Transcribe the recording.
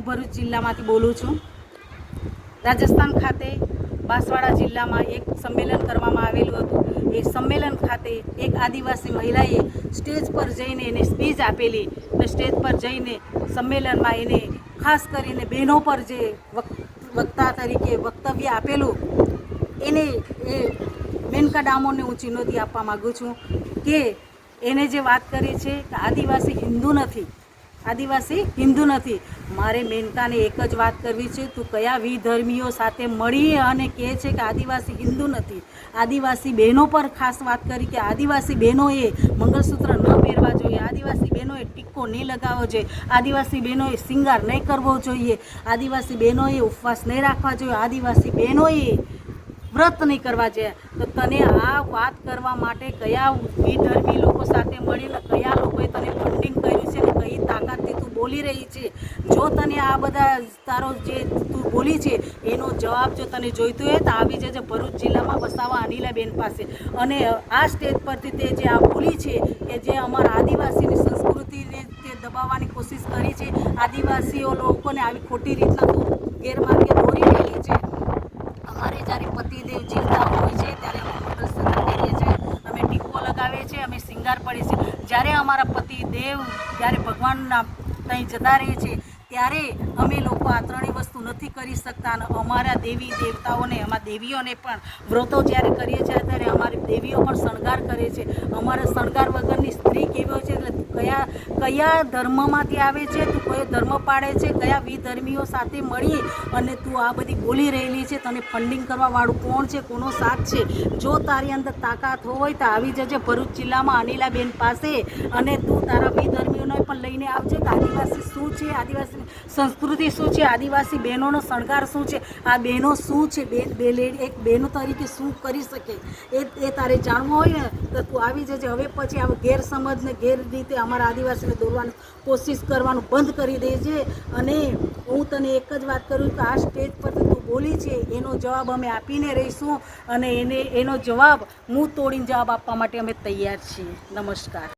ભરૂચ જિલ્લામાંથી બોલું છું। રાજસ્થાન ખાતે બાંસવાડા જિલ્લામાં એક સંમેલન કરવામાં આવેલું હતું। એ સંમેલન ખાતે એક આદિવાસી મહિલાએ સ્ટેજ પર જઈને એને સ્પીચ આપેલી અને સ્ટેજ પર જઈને સંમેલનમાં એને ખાસ કરીને બહેનો પર જે વક્તા તરીકે વક્તવ્ય આપેલું એને એ મેનકા ડામોરને હું ચુનૌતી આપવા માગું છું કે એને જે વાત કરી છે કે આદિવાસી હિન્દુ નથી। મારે મેનકાને એક જ વાત કરવી છે, તું કયા વિધર્મીઓ સાથે મળી અને કહે છે કે આદિવાસી હિન્દુ નથી। આદિવાસી બહેનો પર ખાસ વાત કરી કે આદિવાસી બહેનોએ મંગળસૂત્ર ન પહેરવા જોઈએ, આદિવાસી બહેનોએ ટીકો નહીં લગાવવો જોઈએ, આદિવાસી બહેનોએ શિંગાર નહીં કરવો જોઈએ, આદિવાસી બહેનોએ ઉપવાસ નહીં રાખવા જોઈએ, આદિવાસી બહેનોએ વ્રત નહીં કરવા જોઈએ। તો તને આ વાત કરવા માટે કયા વિધર્મી લોકો સાથે મળીને કયા લોકોએ તને ફંડિંગ કર્યું છે અને કઈ તાકાતથી તું બોલી રહી છે? જો તને આ બધા તારો જે તું બોલી છે એનો જવાબ જો તને જોઈતો હોય તો આવી જજે ભરૂચ જિલ્લામાં વસાવા અનિલાબેન પાસે। અને આ સ્ટેજ પરથી તે જે આ બોલી છે કે જે અમારા આદિવાસીની સંસ્કૃતિને તે દબાવવાની કોશિશ કરી છે, આદિવાસીઓ લોકોને આવી ખોટી રીતના તું ગેરમાર્ગે દોરી રહેલી છે। અમારે જ્યારે પતિદેવ જીવતા હોય છે ત્યારે અમે મંગળસૂત્ર પહેરીએ છીએ, અમે ટીકો લગાવીએ છીએ, અમે શિંગાર પડીએ છીએ। જ્યારે અમારા પતિદેવ જ્યારે ભગવાનના ત્યાં જતા રહે છે ત્યારે અમે લોકો આ ત્રણેય વસ્તુ નથી કરી શકતા અને અમારા દેવી દેવતાઓને અમારા દેવીઓને પણ વ્રતો જ્યારે કરીએ છીએ ત્યારે અમારી દેવીઓ પણ શણગાર કરે છે। અમારા શણગાર વગરની સ્ત્રી કેવી હોય છે એટલે કયા ધર્મમાંથી આવે છે, તું કયો ધર્મ પાડે છે, કયા વિધર્મીઓ સાથે મળી અને તું આ બધી બોલી રહેલી છે? તને ફંડિંગ કરવાવાળું કોણ છે, કોનો સાથ છે? જો તારી અંદર તાકાત હોય તો આવી જજે ભરૂચ જિલ્લામાં અનિલાબેન પાસે અને તું તારા વિધર્મીઓને પણ લઈને આવજે કે આદિવાસી શું છે, આદિવાસી સંસ્કૃતિ શું છે, આદિવાસી બહેનોનો શણગાર શું છે, આ બહેનો શું છે, એક બહેનો તરીકે શું કરી શકે એ તારે જાણવું હોય ને તો તું આવી જજે। હવે પછી આ ગેરસમજને ગેર રીતે અમારા આદિવાસીને દોરવાની કોશિશ કરવાનું બંધ કરી દેજે। અને હું તને એક જ વાત કરું કે આ સ્ટેજ પર તું બોલી છે એનો જવાબ અમે આપીને રહીશું અને એનો જવાબ મું તોડીને જવાબ આપવા માટે અમે તૈયાર છીએ। નમસ્કાર।